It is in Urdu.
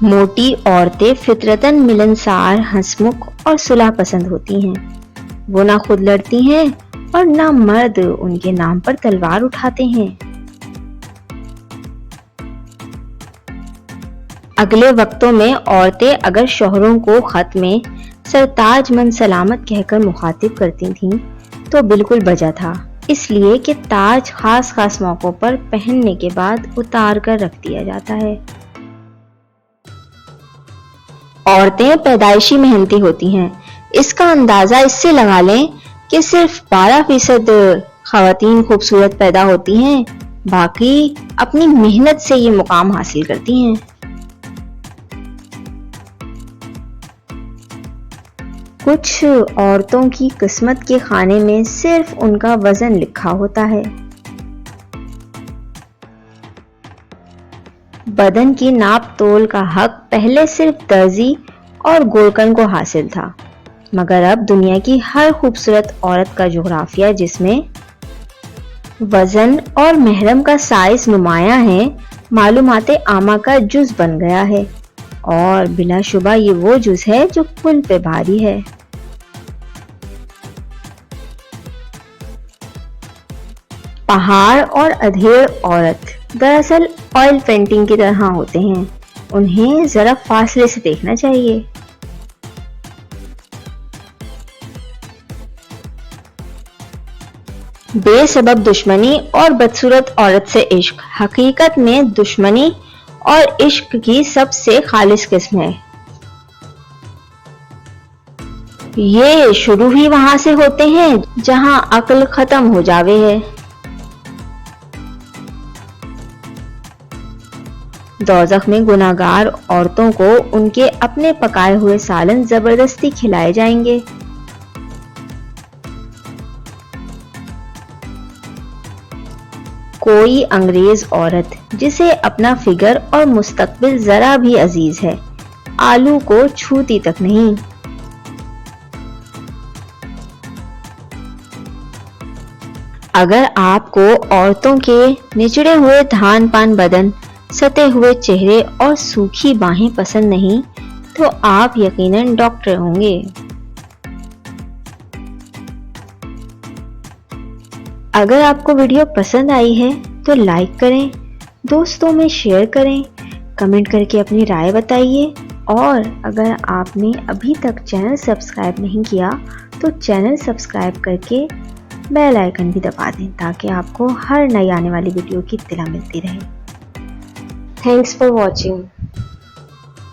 موٹی عورتیں فطرتاً ملنسار، ہنسمکھ اور صلح پسند ہوتی ہیں۔ وہ نہ خود لڑتی ہیں اور نہ مرد ان کے نام پر تلوار اٹھاتے ہیں۔ اگلے وقتوں میں عورتیں اگر شوہروں کو خط میں سرتاج من سلامت کہہ کر مخاطب کرتی تھیں تو بالکل بجا تھا، اس لیے کہ تاج خاص موقعوں پر پہننے کے بعد اتار کر رکھ دیا جاتا ہے۔ عورتیں پیدائشی محنتی ہوتی ہیں، اس کا اندازہ اس سے لگا لیں کہ صرف 12% خواتین خوبصورت پیدا ہوتی ہیں، باقی اپنی محنت سے یہ مقام حاصل کرتی ہیں۔ کچھ عورتوں کی قسمت کے خانے میں صرف ان کا وزن لکھا ہوتا ہے۔ بدن کی ناپ تول کا حق پہلے صرف درزی اور گورکن کو حاصل تھا، مگر اب دنیا کی ہر خوبصورت عورت کا جغرافیہ جس میں وزن اور محرم کا سائز نمایاں ہے، معلومات عامہ کا جز بن گیا ہے، اور بلا شبہ یہ وہ جز ہے جو کل پہ بھاری ہے۔ پہاڑ اور ادھیڑ عورت دراصل آئل پینٹنگ کی طرح ہوتے ہیں، انہیں ذرا فاصلے سے دیکھنا چاہیے۔ بے سبب دشمنی اور بدصورت عورت سے عشق حقیقت میں دشمنی اور عشق کی سب سے خالص قسم ہے۔ یہ شروع ہی وہاں سے ہوتے ہیں جہاں عقل ختم ہو جاوے ہے۔ دوزخ میں گناہگار عورتوں کو ان کے اپنے پکائے ہوئے سالن زبردستی کھلائے جائیں گے۔ کوئی انگریز عورت جسے اپنا فگر اور مستقبل ذرا بھی عزیز ہے، آلو کو چھوتی تک نہیں۔ اگر آپ کو عورتوں کے نچڑے ہوئے دھان پان بدن، ستے ہوئے چہرے اور سوکھی باہیں پسند نہیں تو آپ یقیناً ڈاکٹر ہوں گے۔ اگر آپ کو ویڈیو پسند آئی ہے تو لائک کریں، دوستوں میں شیئر کریں، کمنٹ کر کے اپنی رائے بتائیے، اور اگر آپ نے ابھی تک چینل سبسکرائب نہیں کیا تو چینل سبسکرائب کر کے بیل آئیکن بھی دبا دیں تاکہ آپ کو ہر نئی آنے والی ویڈیو کی اطلاع ملتی رہے۔ Thanks for watching.